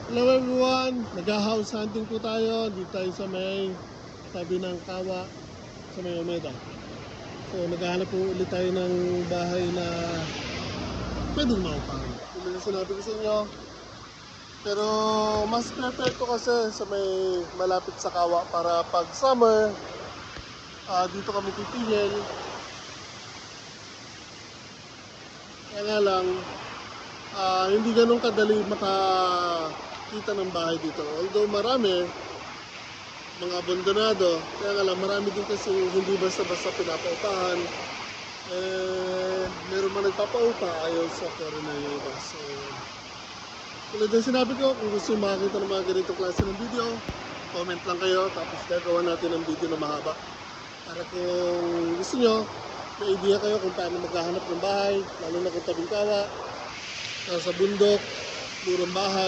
Hello everyone! Nag-house hunting po tayo. Dito tayo sa may tabi ng Kawa sa may Omeda. So naghahanap po ulit tayo ng bahay na pwedeng maupahan. Hindi na sinabi ko sa inyo. Pero mas prefer ko kasi sa may malapit sa Kawa para pag summer, dito kami titigil. Kaya nga lang, hindi ganun kadali makakita ng bahay dito. Although marami, mga abandonado, kaya nga lang marami din kasi hindi basta-basta pinapaupahan. Meron man nagpapaupa, ayaw sa foreigner yung iba. So, tulad ng sinabi ko, kung gusto yung makakita ng mga ganitong klase ng video, comment lang kayo, tapos gagawa natin ng video na mahaba. Para kung gusto nyo, may idea kayo kung paano maghahanap ng bahay, lalo na kung tabing Kawa, sa bundok, murang bahay.